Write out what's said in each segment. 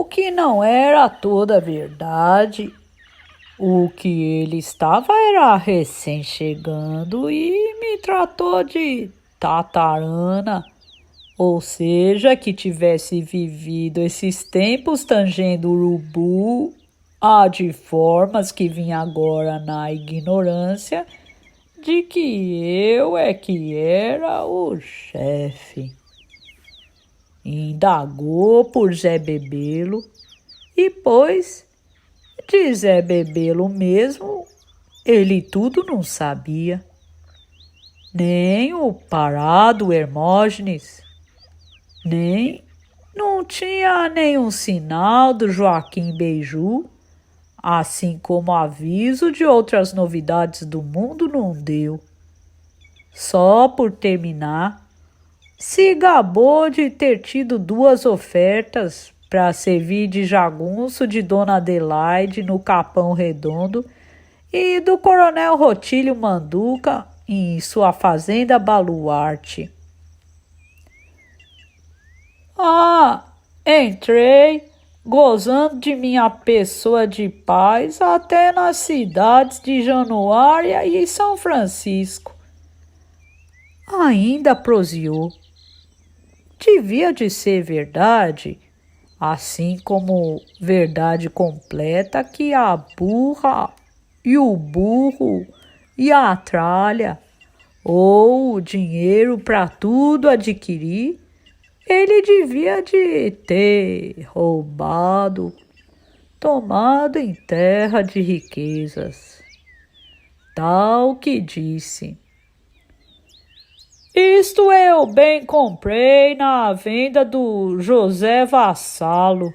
que não era toda verdade. O que ele estava era recém-chegando e me tratou de tatarana, ou seja, que tivesse vivido esses tempos tangendo urubu, de formas que vim agora na ignorância de que eu é que era o chefe. Indagou por Zé Bebelo e, pois, de Zé Bebelo mesmo, ele tudo não sabia. Nem o parado Hermógenes, nem não tinha nenhum sinal do Joaquim Beiju, assim como aviso de outras novidades do mundo não deu. Só por terminar, se gabou de ter tido 2 ofertas para servir de jagunço de Dona Adelaide no Capão Redondo e do Coronel Rotílio Manduca em sua fazenda Baluarte. Entrei, gozando de minha pessoa de paz até nas cidades de Januária e São Francisco. Ainda proseou. Devia de ser verdade, assim como verdade completa que a burra e o burro e a tralha, ou o dinheiro para tudo adquirir, ele devia de ter roubado, tomado em terra de riquezas. Tal que disse: isto eu bem comprei na venda do José Vassalo.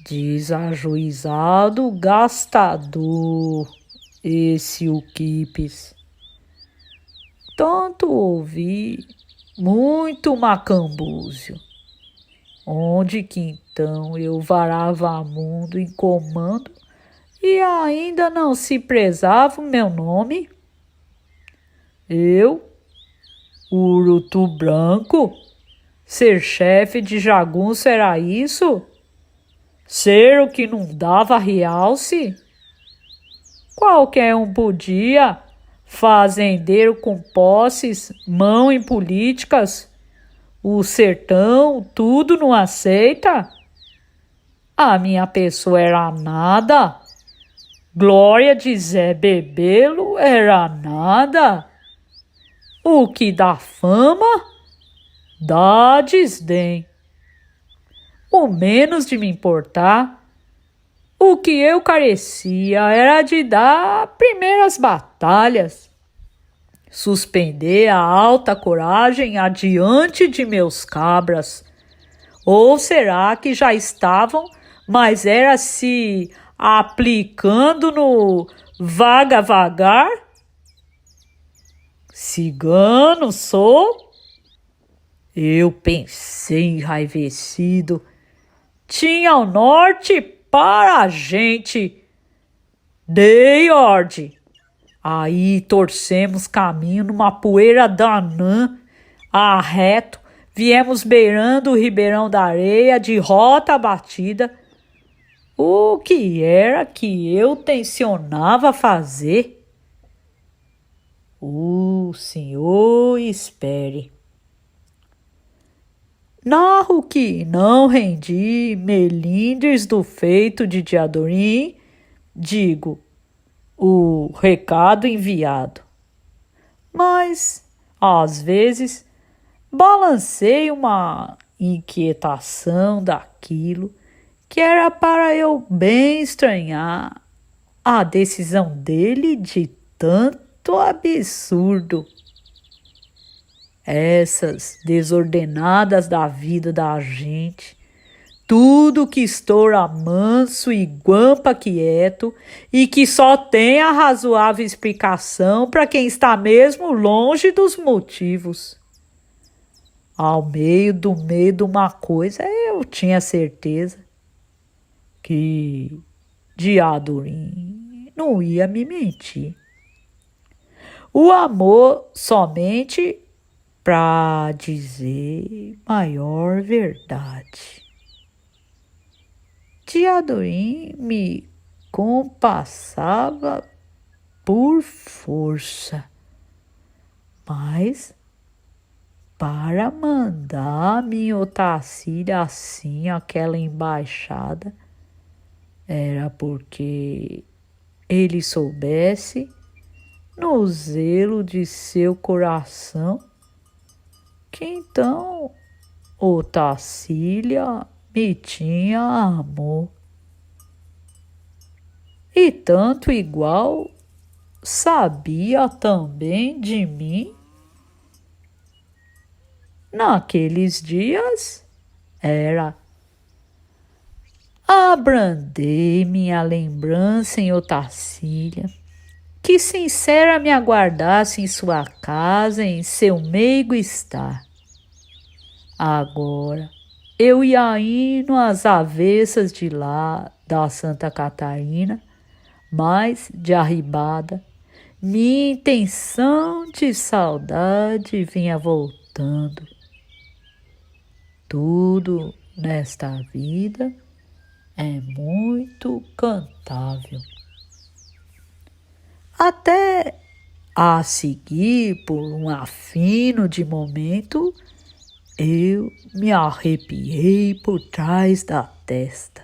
Desajuizado gastador, esse Uquipes. Tanto ouvi, muito macambúzio. Onde que então eu varava mundo em comando e ainda não se prezava o meu nome? Eu, Urutu Branco, ser chefe de jagunço era isso? Ser o que não dava realce? Qualquer um podia, fazendeiro com posses, mão em políticas, o sertão, tudo não aceita? A minha pessoa era nada, glória de Zé Bebelo era nada. O que dá fama, dá desdém. O menos de me importar, o que eu carecia era de dar primeiras batalhas, suspender a alta coragem adiante de meus cabras. Ou será que já estavam, mas era se aplicando no vagar? Cigano sou? Eu pensei enraivecido. Tinha o norte para a gente. Dei ordem. Aí torcemos caminho numa poeira danã, arreto, viemos beirando o Ribeirão da Areia de rota batida. O que era que eu tencionava fazer? O senhor espere. Narro que não rendi melindres do feito de Diadorim, digo, o recado enviado. Mas, às vezes, balancei uma inquietação daquilo que era para eu bem estranhar a decisão dele de tanto absurdo. Essas desordenadas da vida da gente, tudo que estoura manso e guampa quieto e que só tem a razoável explicação para quem está mesmo longe dos motivos. Ao meio de uma coisa eu tinha certeza que Diadorim não ia me mentir. O amor somente para dizer maior verdade. Diadorim me compassava por força, mas para mandar minha Otacília assim aquela embaixada era porque ele soubesse, no zelo de seu coração, que então Otacília me tinha amor. E tanto igual sabia também de mim. Naqueles dias era. Abrandei minha lembrança em Otacília, que sincera me aguardasse em sua casa, em seu meigo estar. Agora, eu ia indo às avessas de lá da Santa Catarina, mas de arribada, minha intenção de saudade vinha voltando. Tudo nesta vida é muito cantável. Até a seguir, por um afino de momento, eu me arrepiei por trás da testa.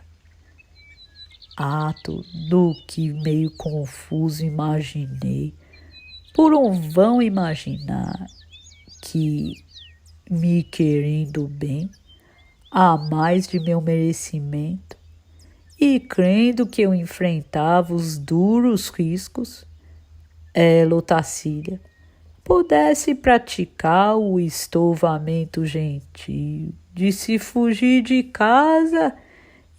Ato do que meio confuso imaginei, por um vão imaginar que, me querendo bem, a mais de meu merecimento, e crendo que eu enfrentava os duros riscos, ela, Otacília, pudesse praticar o estouvamento gentil de se fugir de casa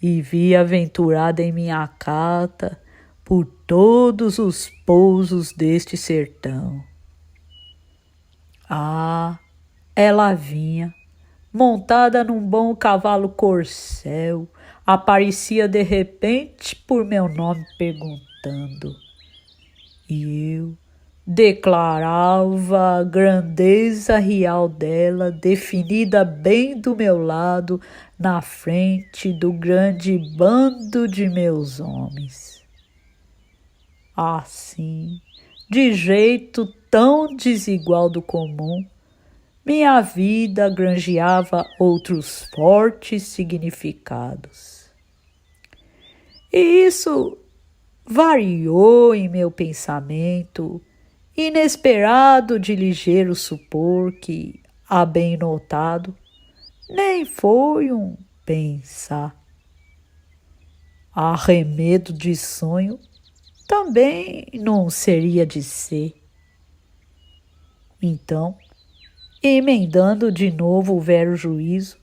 e vir aventurada em minha cata por todos os pousos deste sertão. Ah, ela vinha, montada num bom cavalo corcel, aparecia de repente por meu nome perguntando. E eu declarava a grandeza real dela, definida bem do meu lado, na frente do grande bando de meus homens. Assim, de jeito tão desigual do comum, minha vida granjeava outros fortes significados. E isso variou em meu pensamento, inesperado de ligeiro supor que, a bem notado, nem foi um pensar. Arremedo de sonho também não seria de ser. Então, emendando de novo o velho juízo,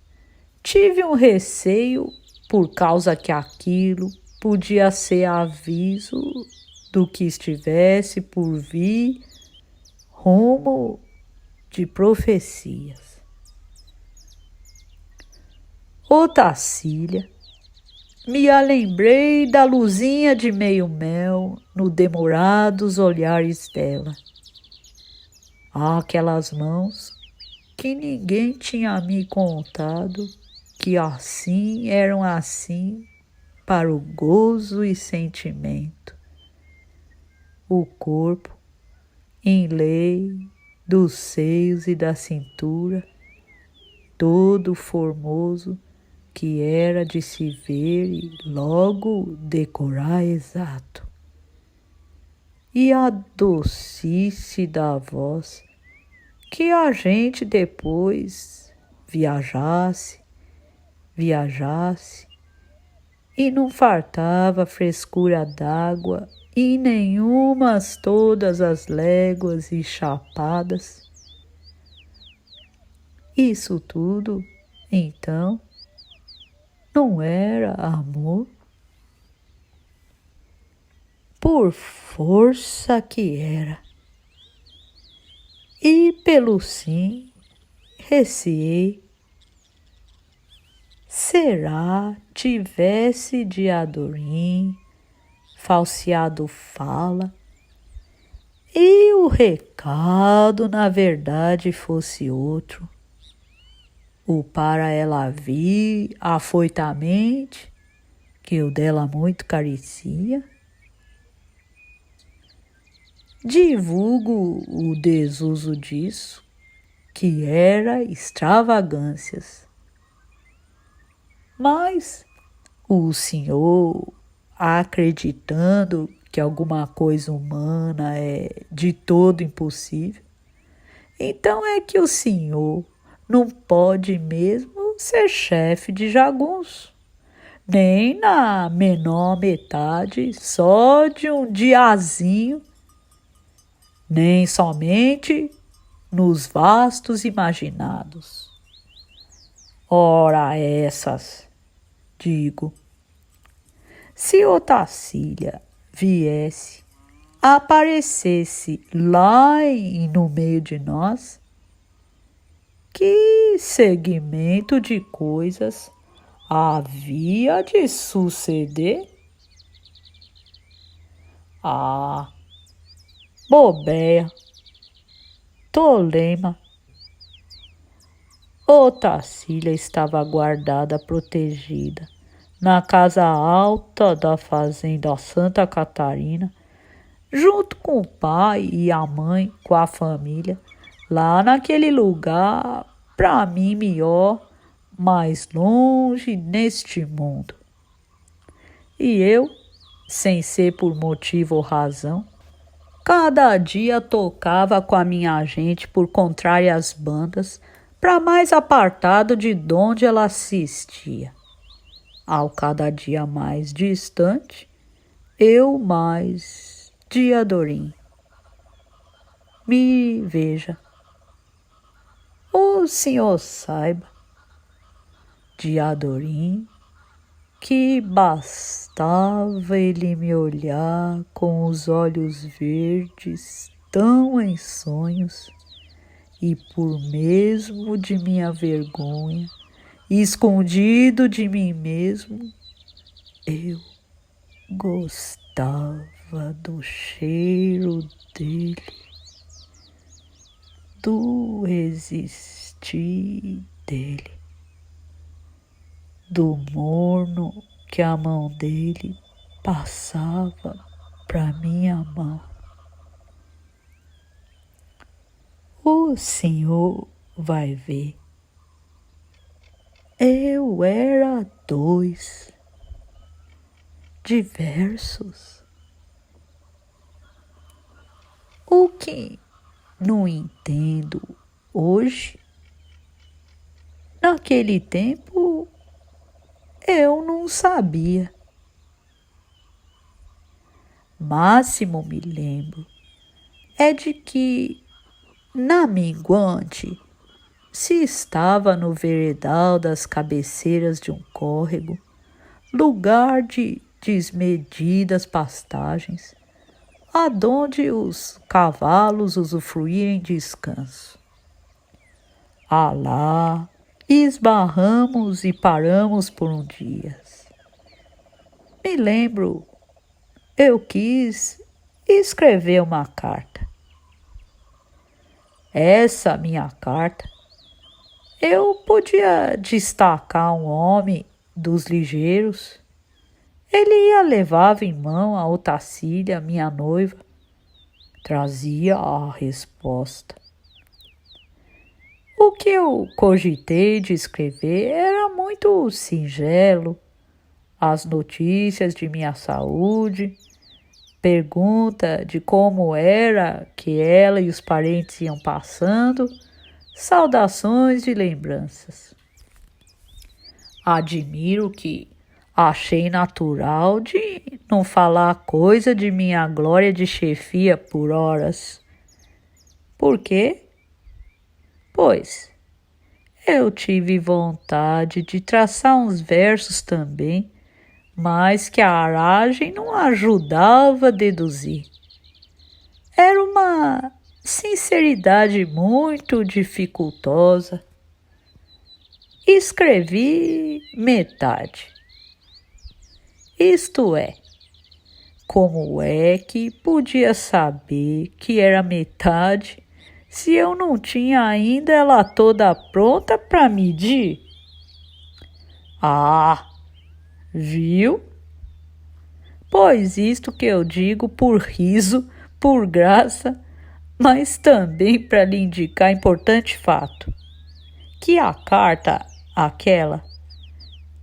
tive um receio por causa que aquilo podia ser aviso do que estivesse por vir, rumo de profecias. Otacília, me lembrei da luzinha de meio mel no demorados olhares dela. Aquelas mãos que ninguém tinha me contado que assim eram assim para o gozo e sentimento. O corpo, em lei dos seios e da cintura, todo formoso, que era de se ver e logo decorar exato. E a docice da voz, que a gente depois viajasse, e não fartava frescura d'água e nenhumas todas as léguas e chapadas. Isso tudo, então, não era amor? Por força que era. E pelo sim, receei. Será tivesse Diadorim falseado fala, e o recado na verdade fosse outro, o para ela vir afoitamente que eu dela muito carecia. Divulgo o desuso disso, que era extravagâncias. Mas o senhor, acreditando que alguma coisa humana é de todo impossível, então é que o senhor não pode mesmo ser chefe de jagunço, nem na menor metade só de um diazinho, nem somente nos vastos imaginados. Ora essas, digo, se Otacília viesse, aparecesse lá no meio de nós, que segmento de coisas havia de suceder? Ah, bobeia, tolema. Otacília estava guardada, protegida, na casa alta da fazenda Santa Catarina, junto com o pai e a mãe, com a família, lá naquele lugar, para mim melhor, mais longe neste mundo. E eu, sem ser por motivo ou razão, cada dia tocava com a minha gente por contrárias bandas, para mais apartado de onde ela assistia. Ao cada dia mais distante, eu mais Diadorim. Me veja. O senhor saiba, Diadorim, que bastava ele me olhar com os olhos verdes tão em sonhos, e por mesmo de minha vergonha, escondido de mim mesmo, eu gostava do cheiro dele, do existir dele, do morno que a mão dele passava para minha mão. O senhor vai ver. Eu era dois, diversos. O que não entendo hoje, naquele tempo eu não sabia. Máximo me lembro é de que na minguante se estava no veredal das cabeceiras de um córrego, lugar de desmedidas pastagens, adonde os cavalos usufruíam em descanso. Alá, esbarramos e paramos por um dia. Me lembro, eu quis escrever uma carta. Essa minha carta, eu podia destacar um homem dos ligeiros. Ele a levava em mão a Otacília, minha noiva, trazia a resposta. O que eu cogitei de escrever era muito singelo, as notícias de minha saúde, pergunta de como era que ela e os parentes iam passando, saudações e lembranças. Admiro que achei natural de não falar coisa de minha glória de chefia por horas. Por quê? Pois eu tive vontade de traçar uns versos também, mas que a aragem não ajudava a deduzir. Era uma sinceridade muito dificultosa. Escrevi metade. Isto é, como é que podia saber que era metade se eu não tinha ainda ela toda pronta para medir? Ah, viu? Pois isto que eu digo por riso, por graça, mas também para lhe indicar importante fato, que a carta aquela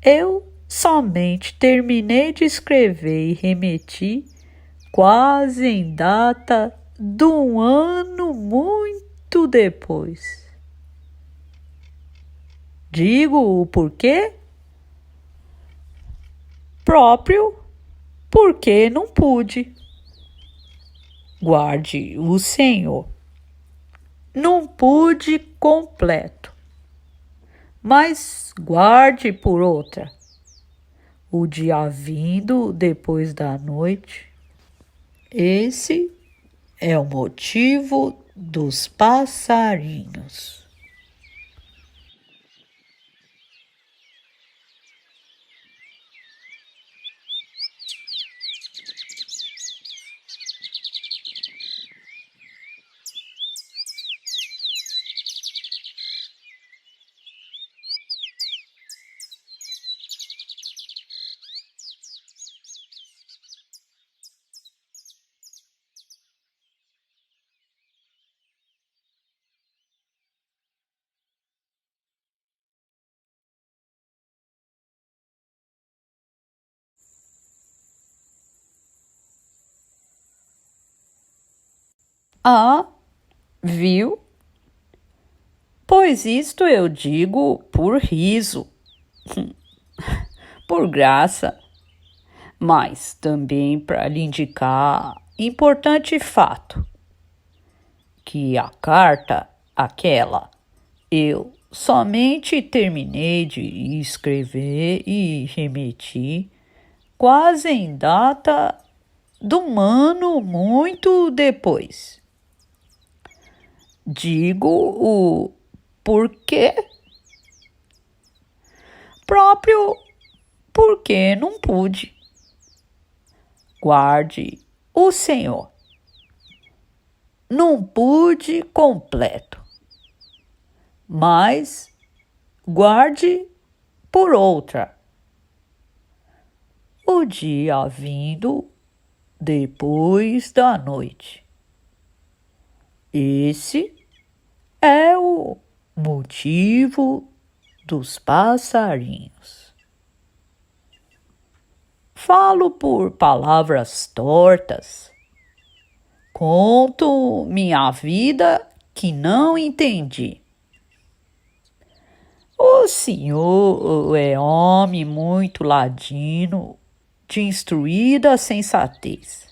eu somente terminei de escrever e remeti quase em data de um ano muito depois. Digo o porquê? Próprio porque não pude. Guarde o Senhor. Não pude completo, mas guarde por outra. O dia vindo depois da noite. Esse é o motivo dos passarinhos. Ah, viu? Pois isto eu digo por riso, por graça, mas também para lhe indicar importante fato, que a carta, aquela, eu somente terminei de escrever e remeti quase em data de um ano muito depois. Digo o porquê? Próprio porque não pude. Guarde o Senhor. Não pude completo, mas guarde por outra. O dia vindo depois da noite. Esse é o motivo dos passarinhos. Falo por palavras tortas. Conto minha vida que não entendi. O senhor é homem muito ladino, de instruída sensatez.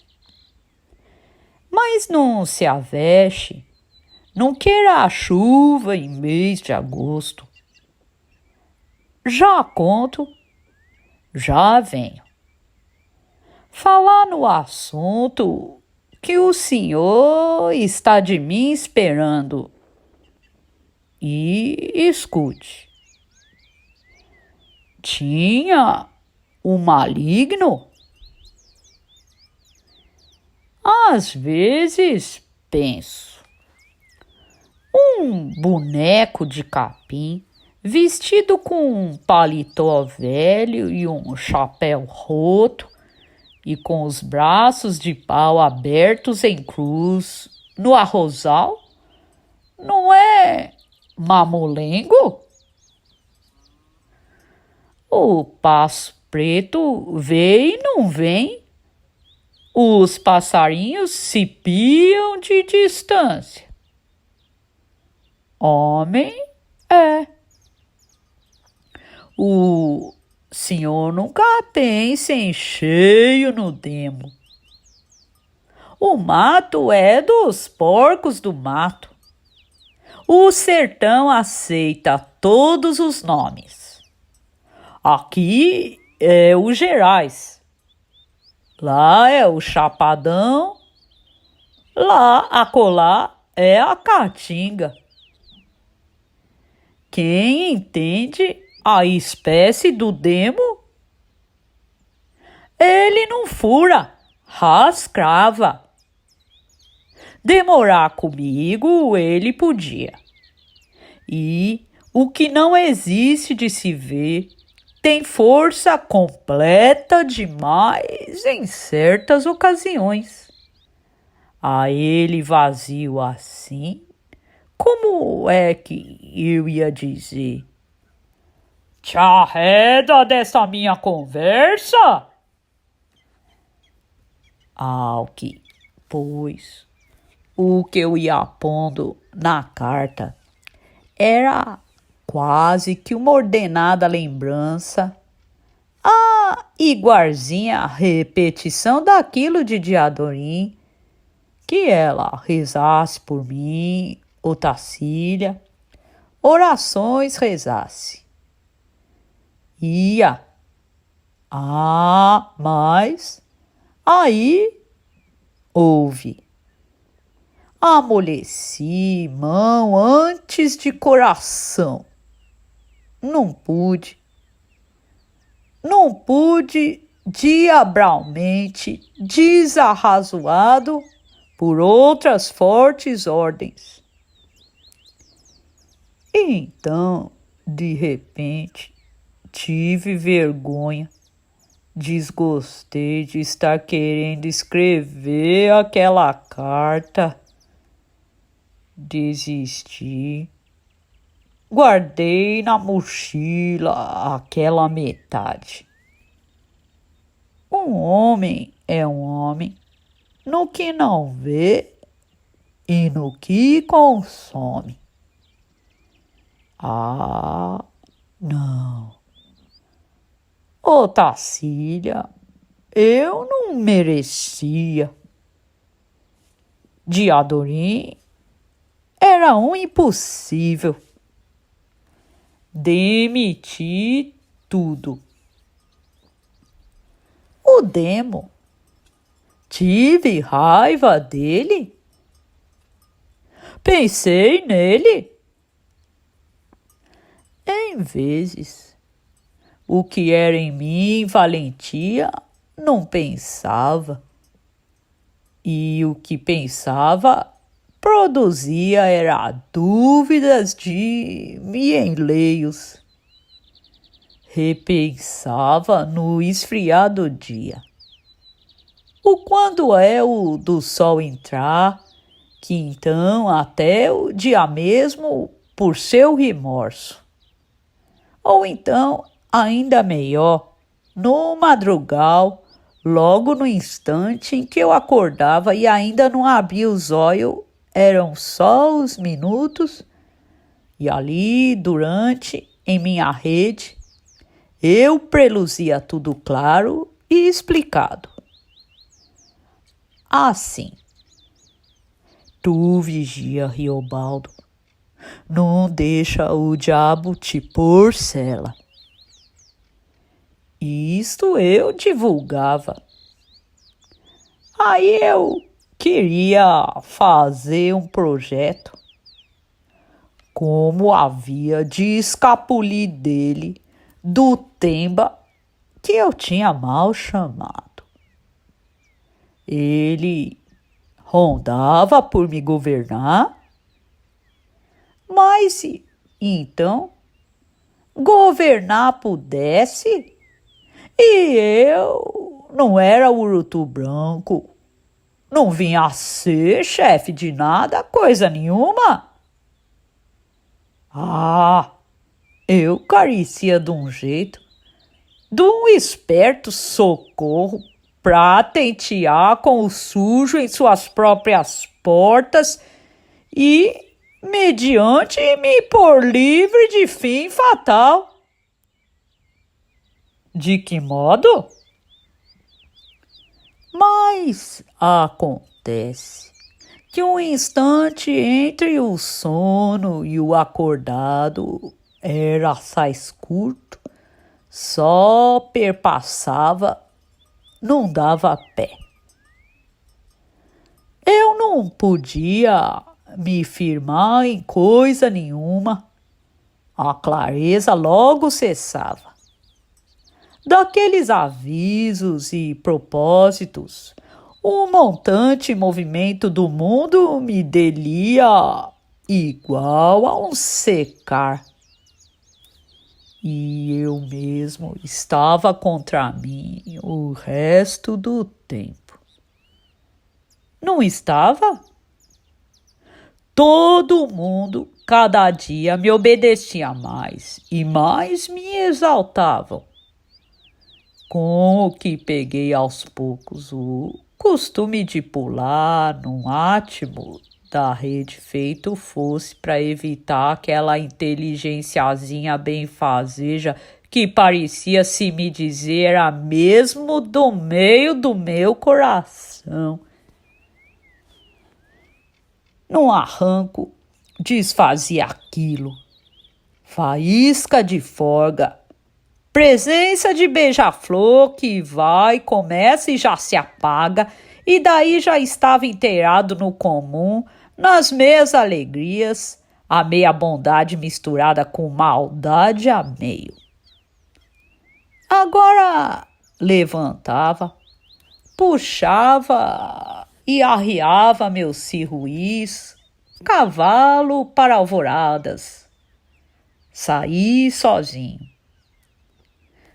Mas não se aveste, não queira a chuva em mês de agosto. Já conto, já venho. Falar no assunto que o senhor está de mim esperando. E escute. Tinha um maligno? Às vezes penso. Um boneco de capim, vestido com um paletó velho e um chapéu roto, e com os braços de pau abertos em cruz no arrozal, não é mamulengo? O passo preto vê e não vem. Os passarinhos se piam de distância. Homem é. O senhor nunca pensa em cheio no demo. O mato é dos porcos do mato. O sertão aceita todos os nomes. Aqui é o Gerais. Lá é o Chapadão. Lá, acolá, é a Caatinga. Quem entende a espécie do demo? Ele não fura, rascrava. Demorar comigo ele podia. E o que não existe de se ver, tem força completa demais em certas ocasiões. A ele vazio assim, como é que eu ia dizer? Te arreda dessa minha conversa? Ao que, pois, o que eu ia pondo na carta era quase que uma ordenada lembrança, a igualzinha repetição daquilo de Diadorim, que ela rezasse por mim, ou Tacília, orações rezasse. Ia. Mas aí houve. Amoleci mão antes de coração. Não pude diabralmente desarrazoado por outras fortes ordens. E então, de repente, tive vergonha, desgostei de estar querendo escrever aquela carta. Desisti. Guardei na mochila aquela metade. Um homem é um homem no que não vê e no que consome. Não. Ô Tacília, eu não merecia. Diadorim era um impossível. Demiti tudo. O Demo, tive raiva dele. Pensei nele. Em vezes, o que era em mim valentia, não pensava. E o que pensava produzia era dúvidas de enleios. Repensava no esfriar do dia. O quando é o do sol entrar, que então até o dia mesmo por seu remorso. Ou então, ainda melhor, no madrugal, logo no instante em que eu acordava e ainda não abria os olhos, eram só os minutos, e ali, durante, em minha rede, eu preluzia tudo claro e explicado. Assim, tu vigia, Riobaldo, não deixa o diabo te pôr cela. Isto eu divulgava. Aí eu queria fazer um projeto. Como havia de escapulir dele, do Temba, que eu tinha mal chamado. Ele rondava por me governar, mas se então governar pudesse, e eu não era urutu branco, não vinha a ser chefe de nada, coisa nenhuma. Eu carecia de um jeito, de um esperto socorro pra tentear com o sujo em suas próprias portas e, mediante, me pôr livre de fim fatal. De que modo? Mas acontece que um instante entre o sono e o acordado era assaz curto, só perpassava, não dava pé. Eu não podia me firmar em coisa nenhuma, a clareza logo cessava. Daqueles avisos e propósitos, o montante movimento do mundo me delia igual a um secar. e eu mesmo estava contra mim o resto do tempo. Não estava? Todo mundo, cada dia, me obedecia mais e mais me exaltavam. Com o que peguei aos poucos o costume de pular num átimo da rede feito fosse para evitar aquela inteligenciazinha benfazeja que parecia se me dizer a mesmo do meio do meu coração. Num arranco, desfazia aquilo. Faísca de forga. Presença de beija-flor que vai, começa e já se apaga, e daí já estava inteirado no comum, nas meias alegrias, a meia bondade misturada com maldade a meio. Agora levantava, puxava e arriava meus cirruís, cavalo para alvoradas. Saí sozinho.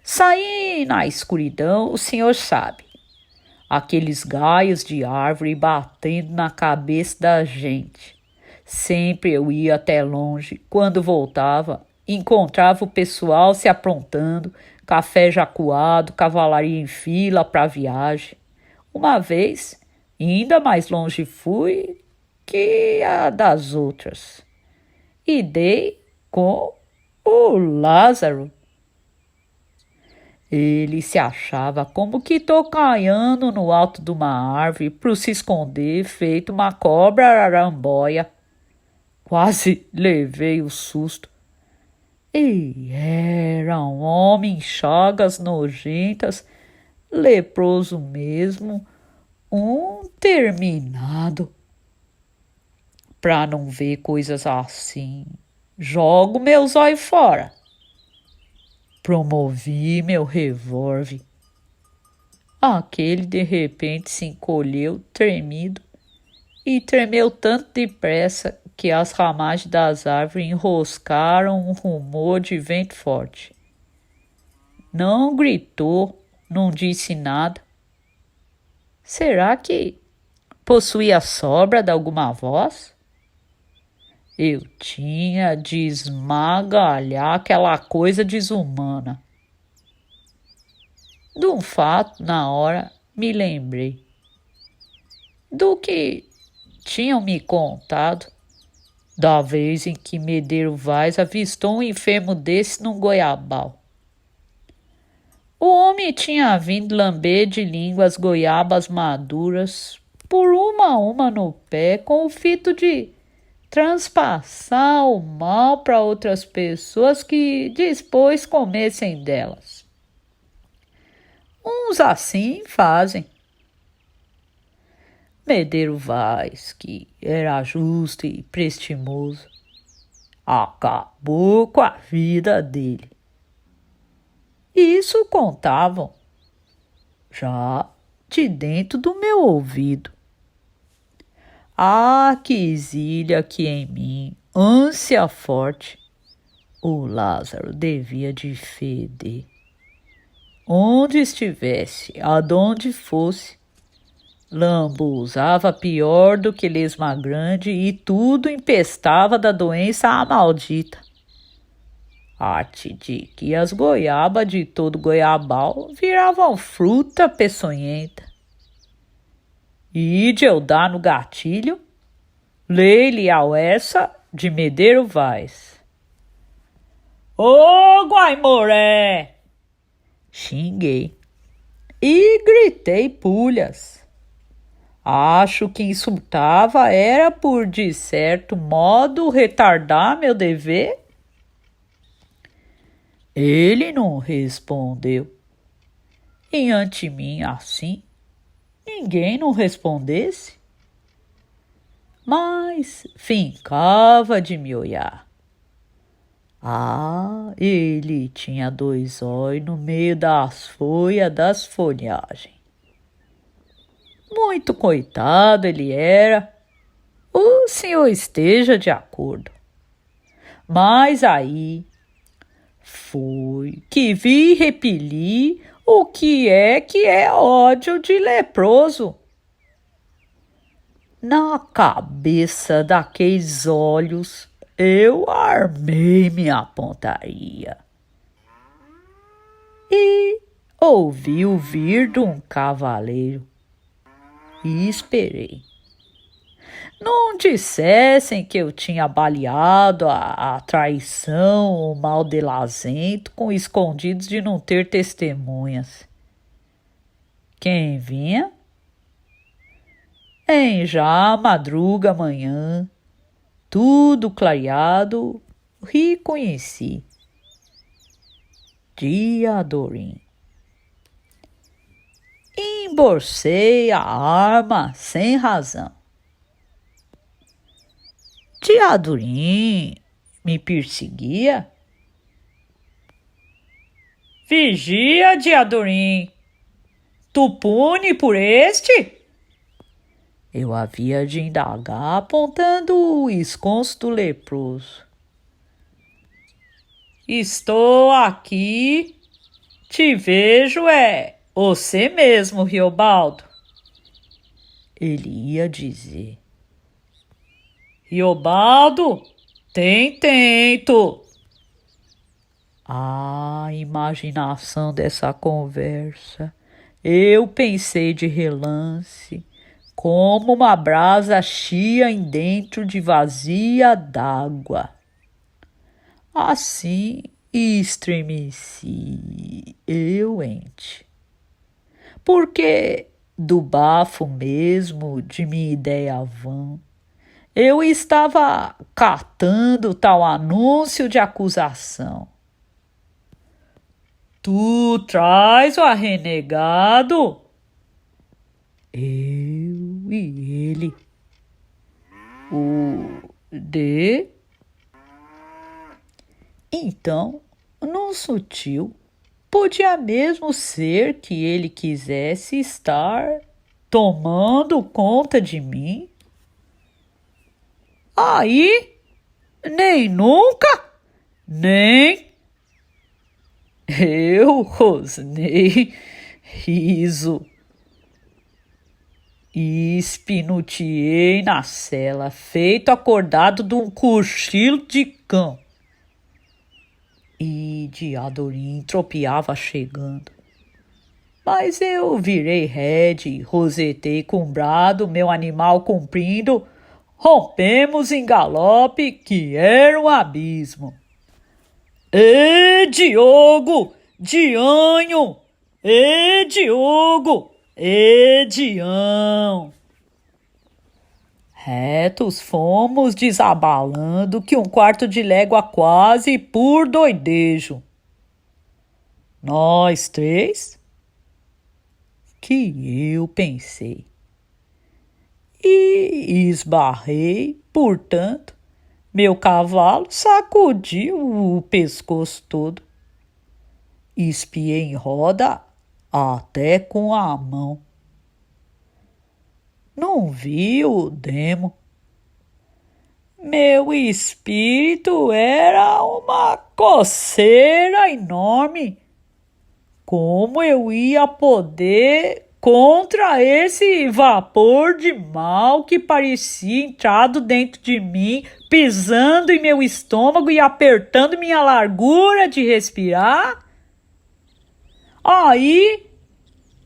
Saí na escuridão, o senhor sabe. Aqueles galhos de árvore batendo na cabeça da gente. Sempre eu ia até longe. Quando voltava, encontrava o pessoal se aprontando, café já coado, cavalaria em fila para a viagem. Uma vez, ainda mais longe fui que a das outras. E dei com o Lázaro. Ele se achava como que tocaiando no alto de uma árvore para se esconder, feito uma cobra aramboia. Quase levei o susto. E era um homem, chagas nojentas, leproso mesmo, um terminado. Para não ver coisas assim, jogo meus olhos fora. Promovi meu revólver. Aquele de repente se encolheu, tremido, e tremeu tanto depressa que as ramagens das árvores enroscaram um rumor de vento forte. Não gritou, não disse nada. Será que possuía sobra de alguma voz? Eu tinha de esmagalhar aquela coisa desumana. De um fato, na hora, me lembrei. Do que tinham me contado, da vez em que Medeiro Vaz avistou um enfermo desse num goiabal. O homem tinha vindo lamber de língua as goiabas maduras, por uma a uma no pé, com o fito de transpassar o mal para outras pessoas que depois comessem delas. Uns assim fazem. Medeiro Vaz, que era justo e prestimoso, acabou com a vida dele. Isso contavam, já de dentro do meu ouvido. Ah, que exília que em mim, ânsia forte, o Lázaro devia de feder. Onde estivesse, adonde fosse, lambuzava pior do que lesma grande e tudo empestava da doença à maldita. Arte de que as goiabas de todo goiabal viravam fruta peçonhenta. E de eu dar no gatilho, lei-lhe ao essa de Medeiro Vaz. Ô, Guaimoré! Xinguei e gritei pulhas. Acho que insultava era por, de certo modo, retardar meu dever. Ele não respondeu. E ante mim, assim, ninguém não respondesse. Mas fincava de me olhar. Ah, ele tinha 2 olhos no meio das folhas das folhagens. Muito coitado ele era. O senhor esteja de acordo. Mas aí Foi que vi repelir o que é ódio de leproso. Na cabeça daqueles olhos, eu armei minha pontaria. E ouvi o vir de um cavaleiro e esperei. Não dissessem que eu tinha baleado a traição, o mal delazento, com escondidos de não ter testemunhas. Quem vinha? Em já madruga manhã, tudo clareado, reconheci. Diadorim. Emborcei a arma sem razão. Diadorim me perseguia? Vigia, Diadorim. Tu pune por este? Eu havia de indagar, apontando o esconso do leproso. Estou aqui, te vejo, você mesmo, Riobaldo. Ele ia dizer. Riobaldo, tem tento. A imaginação dessa conversa, eu pensei de relance, como uma brasa chia em dentro de vazia d'água. Assim estremeci, eu ente. Porque do bafo mesmo de minha ideia vã, eu estava catando tal anúncio de acusação. Tu traz o renegado? Eu e ele. O de... Então, num sutil, podia mesmo ser que ele quisesse estar tomando conta de mim? Aí, nem nunca, nem... Eu rosnei riso e espinuteei na cela, feito acordado de um cochilo de cão. E Diadorim tropeava chegando. Mas eu virei rede, rosetei com o brado, meu animal cumprindo, rompemos em galope, que era um abismo. Ê, Diogo, Dianho, ê, Diogo, ê, Dião. Retos fomos desabalando que um quarto de légua quase por doidejo. Nós três? Que eu pensei. E esbarrei, portanto, meu cavalo sacudiu o pescoço todo. Espiei em roda até com a mão. Não vi o demo. Meu espírito era uma coceira enorme. Como eu ia poder contra esse vapor de mal que parecia entrado dentro de mim, pisando em meu estômago e apertando minha largura de respirar? Aí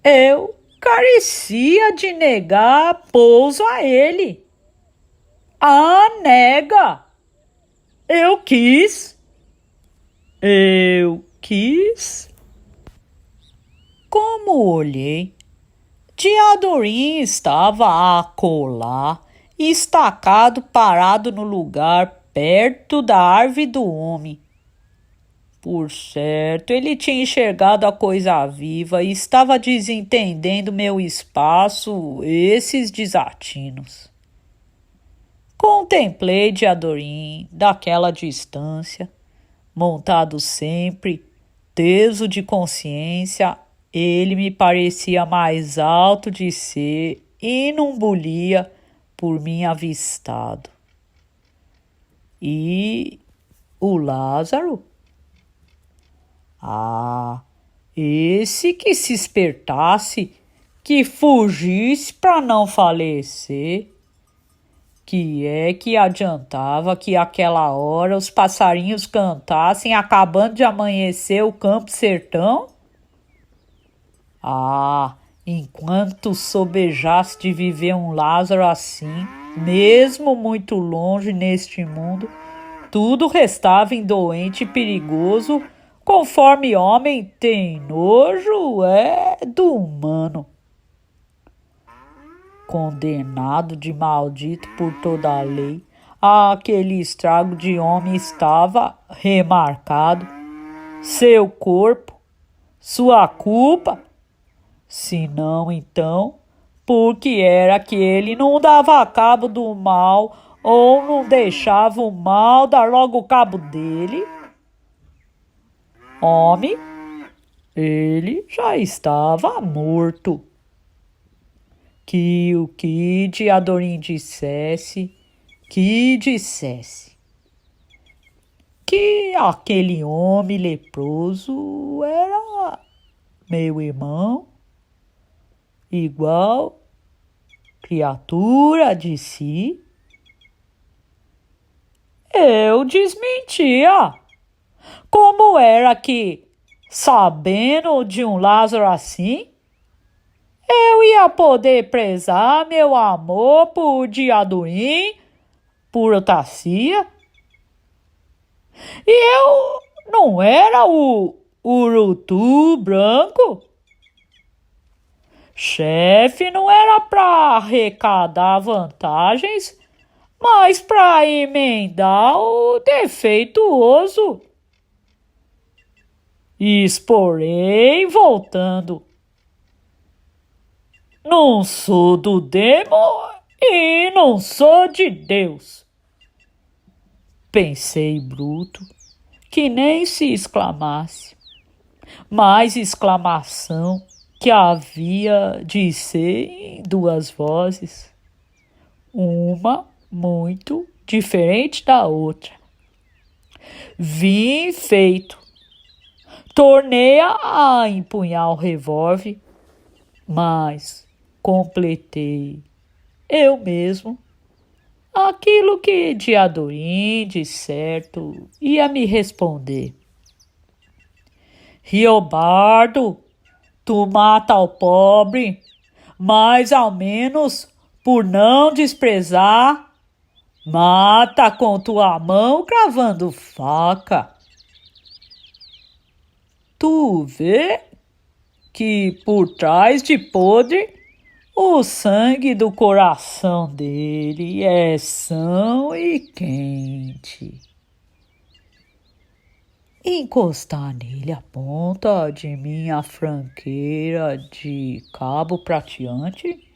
eu carecia de negar pouso a ele. Ah, nega! Eu quis. Como olhei, Diadorim estava acolá, estacado parado no lugar, perto da árvore do homem. Por certo, ele tinha enxergado a coisa viva e estava desentendendo meu espaço, esses desatinos. Contemplei Diadorim daquela distância, montado sempre, teso de consciência, ele me parecia mais alto de ser e não bulia por mim avistado. E o Lázaro? Ah, esse que se espertasse, que fugisse para não falecer. Que é que adiantava que àquela hora os passarinhos cantassem acabando de amanhecer o campo sertão? Ah, enquanto sobejasse de viver um Lázaro assim, mesmo muito longe neste mundo, tudo restava indoente e perigoso, conforme homem tem nojo do humano. Condenado de maldito por toda a lei, aquele estrago de homem estava remarcado. Seu corpo, sua culpa, se não então, porque era que ele não dava cabo do mal ou não deixava o mal dar logo cabo dele. Homem, ele já estava morto. Que o que Diadorim dissesse, que aquele homem leproso era meu irmão, igual criatura de si, eu desmentia. Como era que, sabendo de um Lázaro assim, eu ia poder prezar meu amor por Diadorim, por Otacia? E eu não era o urutu branco? Chefe não era para arrecadar vantagens, mas para emendar o defeituoso. Porém, voltando, não sou do demo e não sou de Deus. Pensei bruto, que nem se exclamasse, mais exclamação que havia de ser em duas vozes, uma muito diferente da outra. Vim feito, tornei a empunhar o revólver, mas completei eu mesmo aquilo que Diadorim, de certo, ia me responder. Riobardo, tu mata o pobre, mas ao menos, por não desprezar, mata com tua mão cravando faca. Tu vê que por trás de podre, o sangue do coração dele é são e quente. Encostar nele a ponta de minha franqueira de cabo prateante?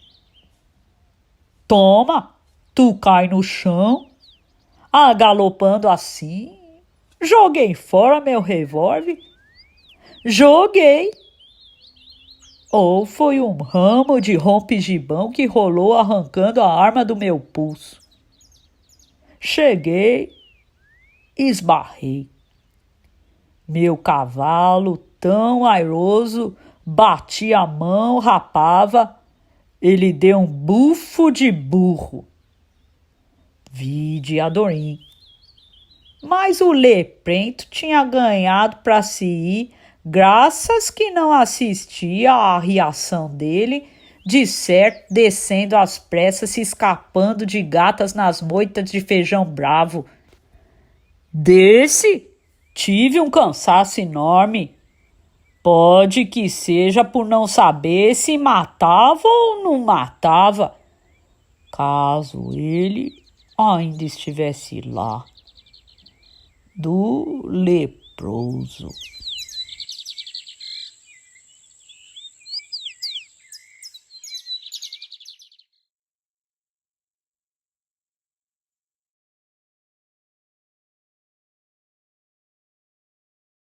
Toma, tu cai no chão, agalopando assim. Joguei fora meu revólver. Joguei. Ou foi um ramo de rompigibão que rolou arrancando a arma do meu pulso. Cheguei, esbarrei. Meu cavalo, tão airoso, batia a mão, rapava. Ele deu um bufo de burro. Vi Diadorim. Mas o leprento tinha ganhado para si ir, graças que não assistia à reação dele, de certo descendo às pressas, se escapando de gatas nas moitas de feijão bravo. Desse tive um cansaço enorme. Pode que seja por não saber se matava ou não matava, caso ele ainda estivesse lá. Do leproso.